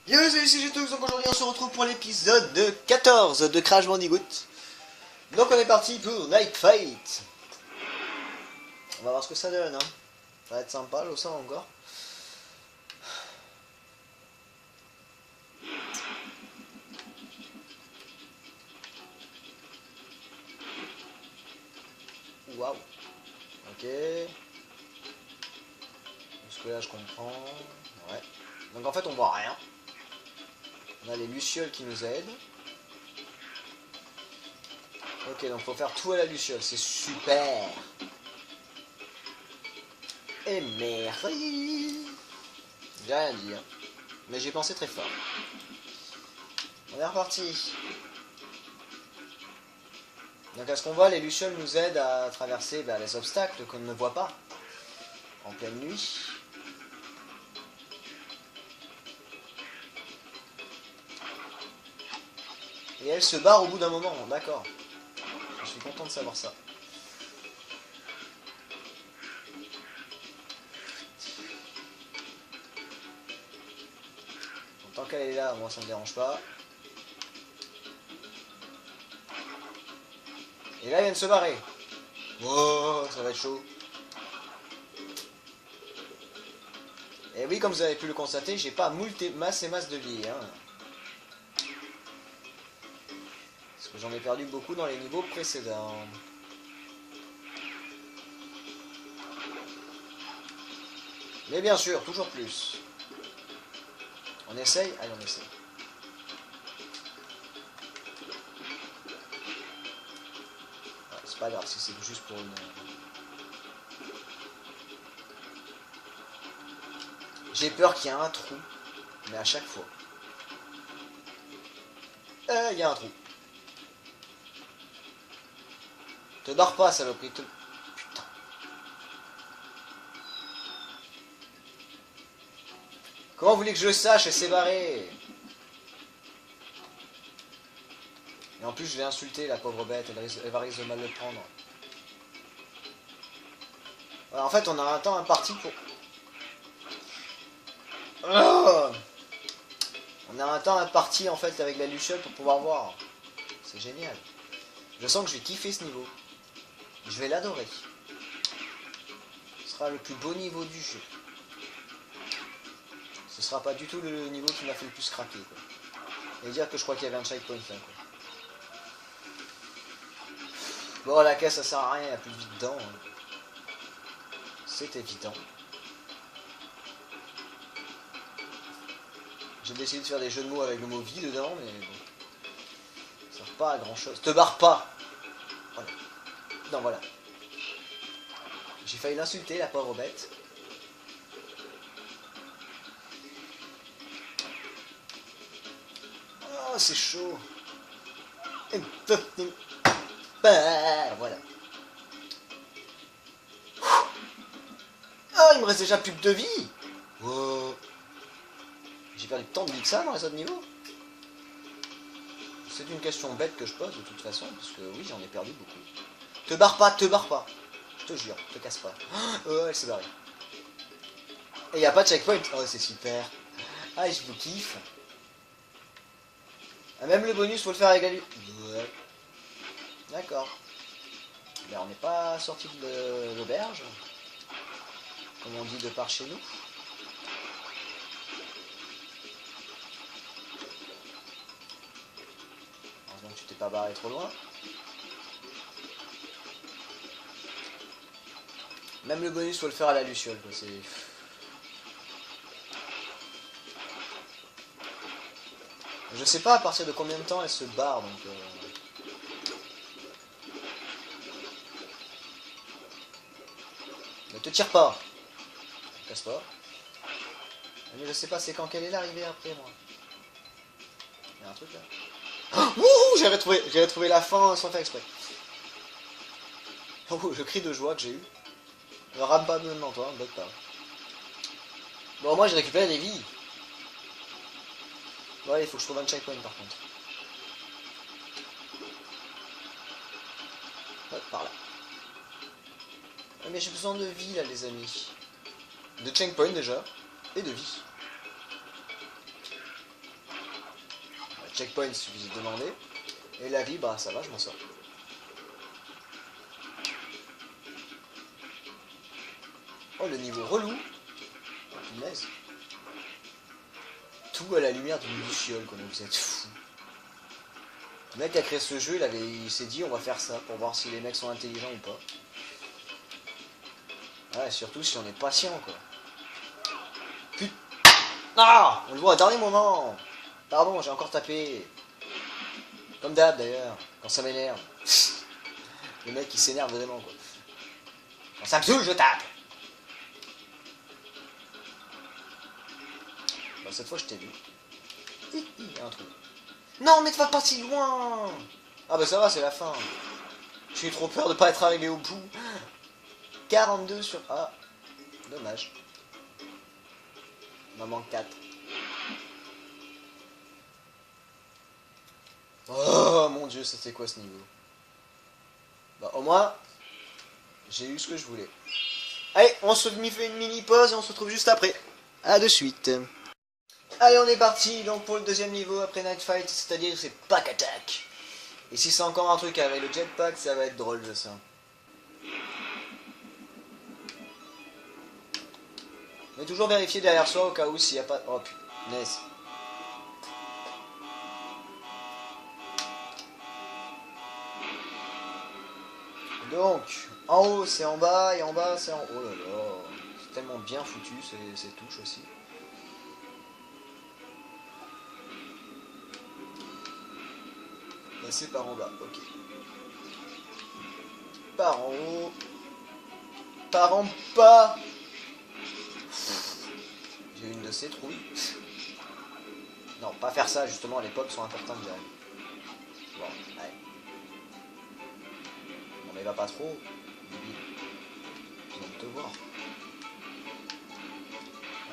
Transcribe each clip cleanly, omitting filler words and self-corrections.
Yo, salut, c'est Jetux, donc aujourd'hui on se retrouve pour l'épisode de 14 de Crash Bandicoot. Donc on est parti pour Night Fight. On va voir ce que ça donne, hein. Ça va être sympa, je sens encore. Waouh. Ok. Jusque là je comprends. Ouais. Donc en fait on voit rien. On a les lucioles qui nous aident. Ok, donc faut faire tout à la luciole, c'est super. Et merci. J'ai rien dit, hein. Mais j'ai pensé très fort. On est reparti. Donc à ce qu'on voit, les lucioles nous aident à traverser les obstacles qu'on ne voit pas en pleine nuit. Et elle se barre au bout d'un moment, d'accord. Je suis content de savoir ça. Donc, tant qu'elle est là, moi ça me dérange pas. Et là, elle vient de se barrer. Oh, ça va être chaud. Et oui, comme vous avez pu le constater, j'ai pas masse et masse de vie, hein. Parce que j'en ai perdu beaucoup dans les niveaux précédents. Mais bien sûr, toujours plus. On essaye? Allez, on essaye. Ouais, c'est pas grave si c'est juste pour une... J'ai peur qu'il y ait un trou, mais à chaque fois. Il y a un trou. Te barre pas, saloperie. Putain. Comment vous voulez que je sache? Elle s'est barrée. Et en plus, je vais insulter la pauvre bête. Elle va risquer de mal le prendre. Voilà, en fait, on a un temps imparti pour... Oh, on a un temps imparti, en fait, avec la luciole pour pouvoir voir. C'est génial. Je sens que je vais kiffer ce niveau. Je vais l'adorer. Ce sera le plus beau niveau du jeu. Ce sera pas du tout le niveau qui m'a fait le plus craquer, quoi. Et dire que je crois qu'il y avait un checkpoint là, quoi. Bon, la caisse ça sert à rien, il n'y a plus de vie dedans, hein. C'est évident. J'ai décidé de faire des jeux de mots avec le mot vie dedans, mais bon. Ça sert pas à grand chose. Te barre pas! Voilà. Non, voilà. J'ai failli l'insulter, la pauvre bête. Oh, c'est chaud. Voilà. Oh, il me reste déjà plus que 2 vies. Wow. J'ai perdu tant de vie que ça dans les autres niveaux. C'est une question bête que je pose de toute façon, parce que oui, j'en ai perdu beaucoup. Te barre pas, te barre pas. Je te jure, te casse pas. Oh, elle s'est barrée. Et il n'y a pas de checkpoint. Oh, c'est super. Ah, je vous kiffe. Ah, même le bonus, faut le faire avec la ouais. D'accord. Ben, on n'est pas sorti de l'auberge, comme on dit de par chez nous. Heureusement que tu t'es pas barré trop loin. Même le bonus, faut le faire à la luciole, quoi. C'est... Je sais pas à partir de combien de temps elle se barre, donc... Ne te tire pas. Casse pas. Mais je sais pas, c'est quand qu'elle est l'arrivée après, moi. Il y a un truc là. Oh, wouhou, j'ai retrouvé la fin sans faire exprès. Oh, le cri de joie que j'ai eu. Ne rame pas maintenant, toi, ne bug pas. Bon, moi j'ai récupéré des vies. Ouais, il faut que je trouve un checkpoint par contre. Hop, par là. Ah, mais j'ai besoin de vie là, les amis. De checkpoint déjà. Et de vie. checkpoint, il suffit de demander. Et la vie, bah ça va, je m'en sors. Oh, le niveau relou. Punaise. Tout à la lumière d'une luciole, quoi, vous êtes fous. Le mec qui a créé ce jeu, il s'est dit on va faire ça pour voir si les mecs sont intelligents ou pas. Ouais, surtout si on est patient, quoi. Putain. Ah, on le voit au dernier moment. Pardon, j'ai encore tapé. Comme d'hab d'ailleurs, quand ça m'énerve. Le mec il s'énerve vraiment, quoi. Quand ça me saoule, je tape. Bah, cette fois je t'ai vu. Il y a un trou. Non, mais tu vas pas si loin. Ah bah ça va, c'est la fin. J'ai trop peur de pas être arrivé au bout. 42 sur... Ah, dommage. Il m'en manque 4. Oh mon dieu, c'était quoi ce niveau? Bah au moins, j'ai eu ce que je voulais. Allez, on se fait une mini pause et on se retrouve juste après. A de suite. Allez, on est parti donc pour le deuxième niveau après Night Fight, c'est-à-dire c'est Pack Attack. Et si c'est encore un truc avec le jetpack, ça va être drôle, je sais. Mais toujours vérifier derrière soi au cas où s'il n'y a pas... Oh punaise. Donc, en haut c'est en bas et en bas c'est en haut. Oh là là, c'est tellement bien foutu ces touches aussi. Passer par en bas, ok. Par en haut. Par en bas. J'ai une de ces trouilles. Non, pas faire ça, justement, les pommes sont importantes, j'arrive. Bon, allez. Non mais va pas trop, débile. Je viens de te voir.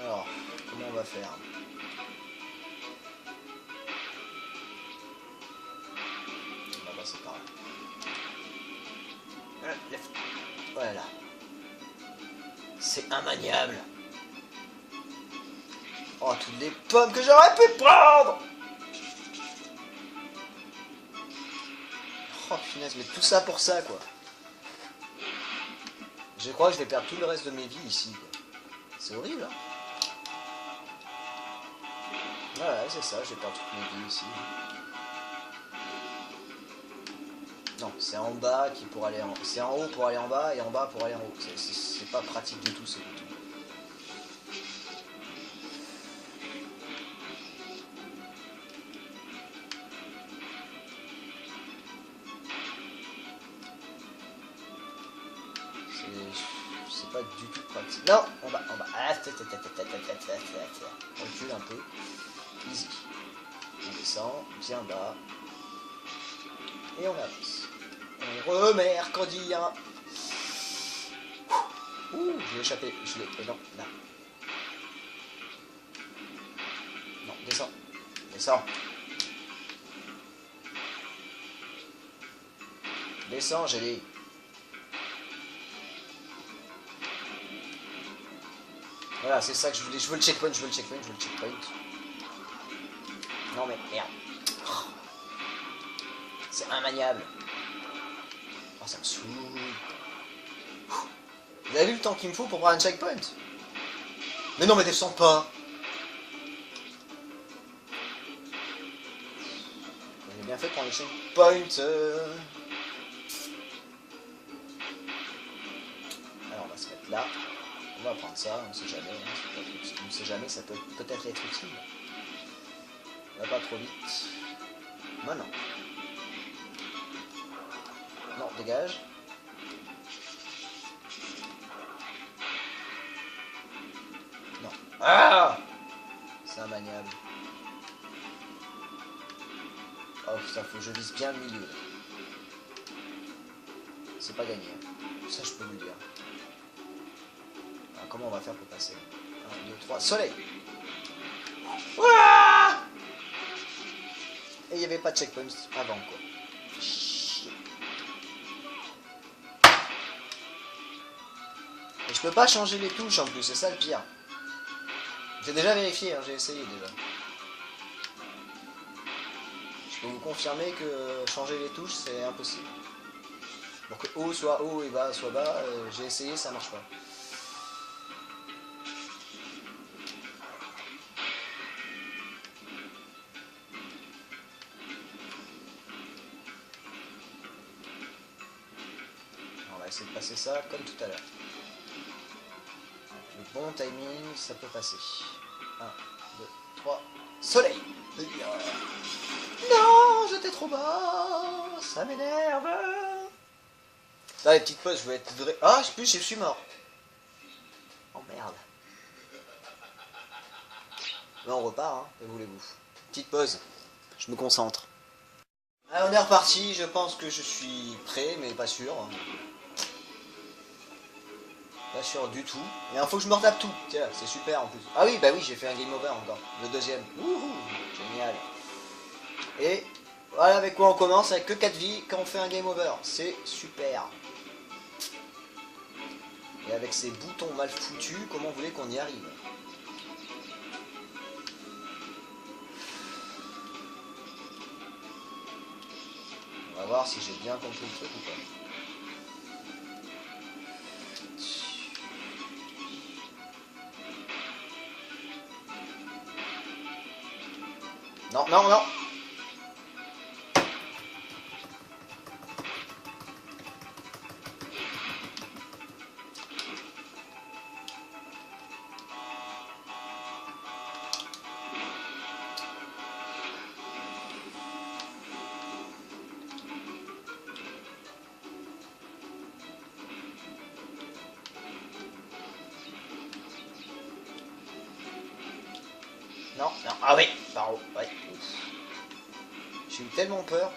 Alors, comment on va faire? On va passer par là. Voilà. C'est immaniable. Oh, toutes les pommes que j'aurais pu prendre. Oh punaise, mais tout ça pour ça, quoi. Je crois que je vais perdre tout le reste de mes vies ici, quoi. C'est horrible, hein. Ouais, c'est ça, je vais perdre toutes mes vies ici. Non, c'est en bas qui pour aller en... C'est en haut pour aller en bas et en bas pour aller en haut. C'est pas pratique du tout, c'est du tout. C'est pas du tout pratique. Non, en bas, en bas. Ah, on recule un peu. Easy. On descend, bien bas. Et on avance. On remercredi, hein. Ouh, je l'ai échappé. Je l'ai. Et non, là. Non, descends. Descends. Descends, j'ai dit. Voilà, c'est ça que je voulais. Je veux le checkpoint, je veux le checkpoint, je veux le checkpoint. Non mais merde. C'est immaniable. Oh, ça me saoule. Vous avez vu le temps qu'il me faut pour prendre un checkpoint? Mais non, mais descends pas. On est bien fait pour les checkpoints. Alors on va se mettre là. On va prendre ça, on sait jamais. Hein, on sait jamais, ça peut peut-être être utile. On va pas trop vite. Maintenant. Non, dégage. Non. Ah! C'est immaniable. Oh putain, faut que je vise bien le milieu. C'est pas gagné. Ça, je peux vous le dire. Alors, comment on va faire pour passer? 1, 2, 3, soleil! Ouah! Et il n'y avait pas de checkpoint avant, quoi. Et je peux pas changer les touches en plus, c'est ça le pire. J'ai déjà vérifié, hein, j'ai essayé déjà. peux vous confirmer que changer les touches c'est impossible. Pour que haut soit haut et bas soit bas, j'ai essayé, ça marche pas. On va essayer de passer ça comme tout à l'heure. Le bon timing, ça peut passer. 1, 2, 3, soleil! Non, j'étais trop bas, ça m'énerve. Ah, les petites pauses, je vais être vrai. Ah, je suis mort. Oh merde. Là, on repart, hein, que voulez-vous. Petite pause, je me concentre. Alors, on est reparti, je pense que je suis prêt, mais pas sûr. Pas sûr du tout. Et il faut que je me retape tout. Tiens, c'est super en plus. Ah oui, bah oui, j'ai fait un game over encore. Le deuxième. Wouhou, génial. Et voilà avec quoi on commence, avec que 4 vies quand on fait un game over. C'est super. Et avec ces boutons mal foutus, comment vous voulez qu'on y arrive? On va voir si j'ai bien compris le truc ou pas. Non, non, non. Non, non. Ah oui, par haut, ouais. J'ai eu tellement peur.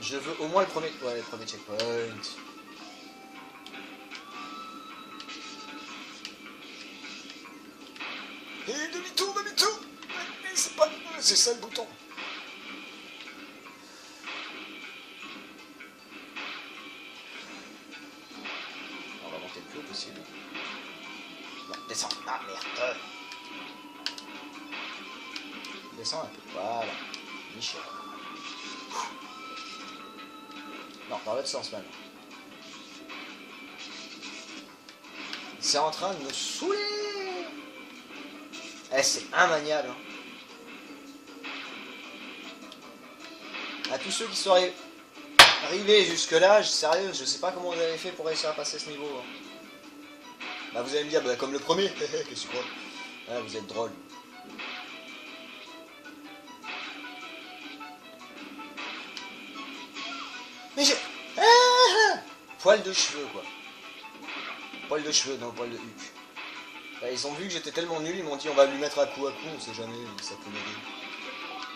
Je veux au moins le premier, ouais, le premier checkpoint. Et demi-tour, demi-tour. C'est pas, c'est ça le bouton. On va monter le plus haut possible. Non, descends. Ah merde. Descends un peu. Voilà. Michel. Non, dans l'autre sens maintenant. C'est en train de me saouler. Eh, c'est immaniable. Hein. À tous ceux qui sont arrivés jusque là, sérieux, je sais pas comment vous avez fait pour réussir à passer ce niveau. Hein. Bah vous allez me dire, bah, comme le premier, qu'est-ce que tu crois? Ah, vous êtes drôle. Mais j'ai... Ah, poil de cheveux, quoi. Poil de cheveux, non, poil de huc. Bah, ils ont vu que j'étais tellement nul, ils m'ont dit on va lui mettre à coup, on sait jamais, ça peut m'aider.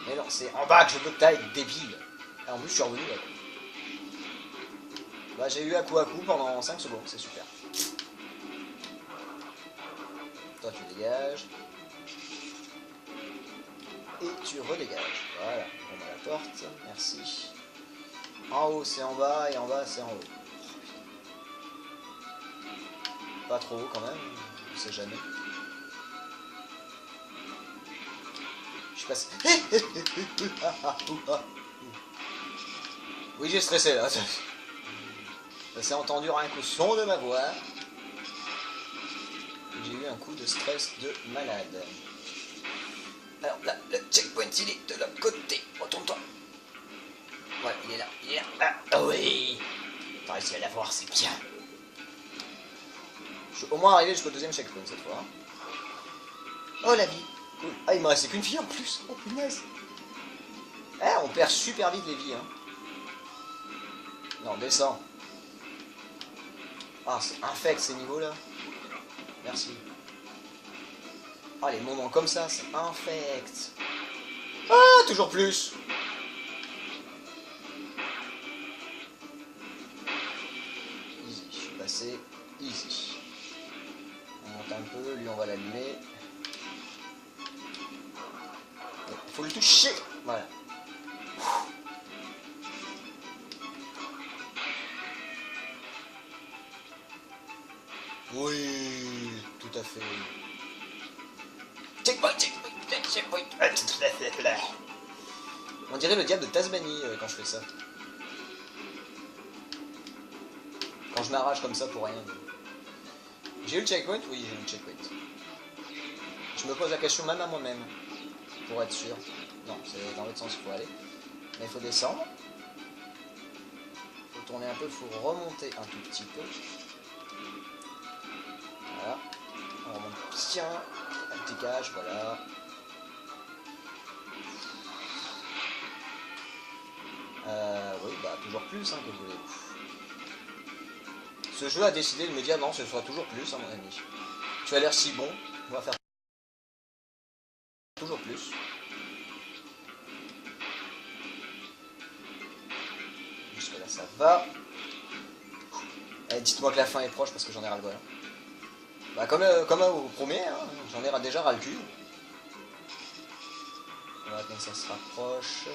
Mais non, c'est en bas que je veux que t'ailles, débile. Et en plus, je suis revenu là. Bah, j'ai eu à coup pendant 5 secondes, c'est super. Toi, tu dégages. Et tu redégages. Voilà, on a la porte, merci. En haut, c'est en bas, et en bas, c'est en haut. Pas trop haut quand même, on sait jamais. Je suis passé... Oui, j'ai stressé là. C'est entendu rien qu'au son de ma voix. J'ai eu un coup de stress de malade. Alors là, le checkpoint il est de l'autre côté. Retourne-toi. Ouais, il est là, il est là. Ah oui. T'as réussi à l'avoir, c'est bien. Je suis au moins arrivé jusqu'au deuxième checkpoint cette fois. Oh la vie. Cool. Ah, il me restait qu'une vie en plus. Oh punaise. Eh, on perd super vite les vies. Hein. Non, descends. Ah, c'est infect ces niveaux-là. Merci. Ah, les moments comme ça, c'est infect. Ah, toujours plus. Easy, je suis passé. Easy. On monte un peu, lui on va l'allumer. Il faut le toucher. Voilà. fait. Checkpoint, checkpoint. On dirait le diable de Tasmanie quand je fais ça. Quand je m'arrache comme ça pour rien. J'ai eu le checkpoint? Oui, j'ai eu le checkpoint. Je me pose la question même à moi-même. Pour être sûr. Non, c'est dans l'autre sens qu'il faut aller. Mais il faut descendre. Il faut tourner un peu, il faut remonter un tout petit peu. Voilà. On remonte. Tiens, un petit cache, voilà. Oui, bah toujours plus, hein, que vous voulez. Ce jeu a décidé de me dire non, ce sera toujours plus, à mon ami. Tu as l'air si bon, on va faire toujours plus. Jusque là, ça va. Eh, dites-moi que la fin est proche parce que j'en ai ras le bol. Bah, comme au premier, hein, j'en ai déjà ras le cul. Voilà, comme ça se rapproche.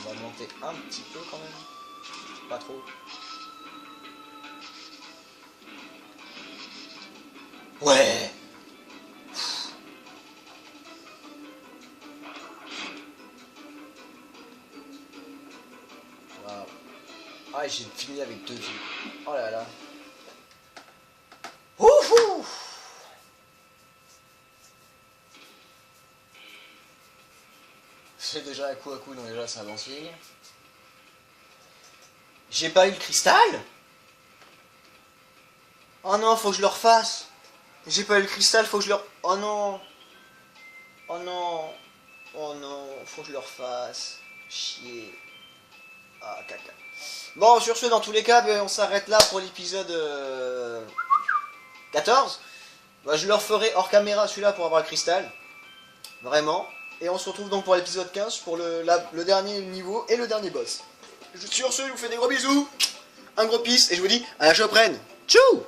On va monter un petit peu quand même. Pas trop. Ouais. Wow. Ah, j'ai fini avec 2 vies. Oh là là. Ouhou. C'est déjà un coup à coup, donc déjà c'est un bon signe. J'ai pas eu le cristal? Oh non, faut que je le refasse. J'ai pas eu le cristal, faut que je le... Oh non. Oh non. Oh non, faut que je le refasse. Chier. Ah, caca. Bon, sur ce, dans tous les cas, ben, on s'arrête là pour l'épisode 14. Bah, je le referai hors caméra celui-là pour avoir le cristal. Vraiment. Et on se retrouve donc pour l'épisode 15 pour le dernier niveau et le dernier boss. Sur ce, je vous fais des gros bisous. Un gros peace et je vous dis à la prochaine. Tchou!